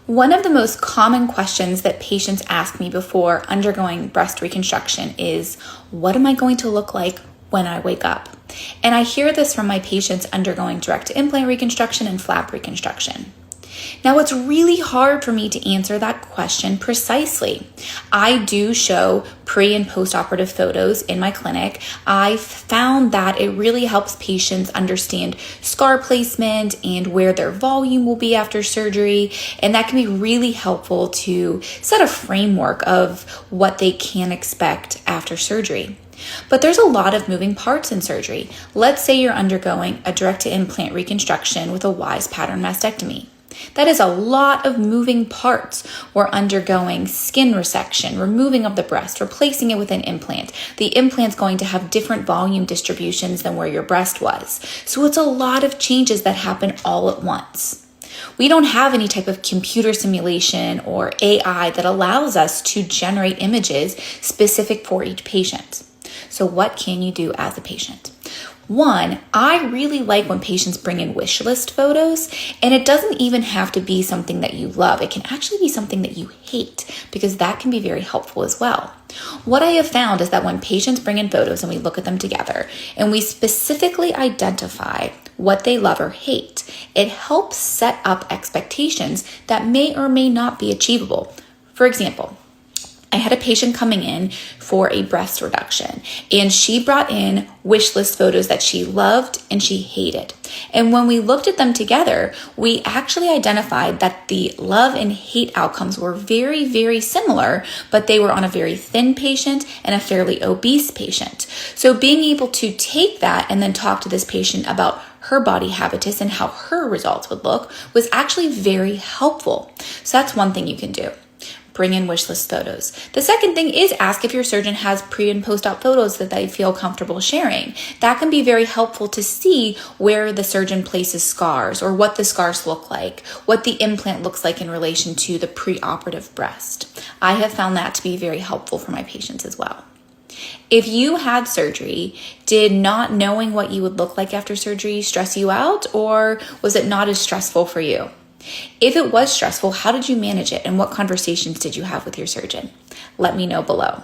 One of the most common questions that patients ask me before undergoing breast reconstruction is, what am I going to look like when I wake up? And I hear this from my patients undergoing direct implant reconstruction and flap reconstruction. Now, it's really hard for me to answer that question precisely. I do show pre- and post-operative photos in my clinic. I've found that it really helps patients understand scar placement and where their volume will be after surgery, and that can be really helpful to set a framework of what they can expect after surgery. But there's a lot of moving parts in surgery. Let's say you're undergoing a direct-to-implant reconstruction with a WISE pattern mastectomy. That is a lot of moving parts. We're undergoing skin resection, removing of the breast, replacing it with an implant. The implant's going to have different volume distributions than where your breast was. So it's a lot of changes that happen all at once. We don't have any type of computer simulation or AI that allows us to generate images specific for each patient. So what can you do as a patient? One, I really like when patients bring in wish list photos, and it doesn't even have to be something that you love. It can actually be something that you hate, because that can be very helpful as well. What I have found is that when patients bring in photos and we look at them together and we specifically identify what they love or hate, it helps set up expectations that may or may not be achievable. For example, I had a patient coming in for a breast reduction, and she brought in wish list photos that she loved and she hated. And when we looked at them together, we actually identified that the love and hate outcomes were very, very similar, but they were on a very thin patient and a fairly obese patient. So being able to take that and then talk to this patient about her body habitus and how her results would look was actually very helpful. So that's one thing you can do. Bring in wish list photos. The second thing is ask if your surgeon has pre- and post-op photos that they feel comfortable sharing. That can be very helpful to see where the surgeon places scars or what the scars look like, what the implant looks like in relation to the pre-operative breast. I have found that to be very helpful for my patients as well. If you had surgery, did not knowing what you would look like after surgery stress you out, or was it not as stressful for you? If it was stressful, how did you manage it, and what conversations did you have with your surgeon? Let me know below.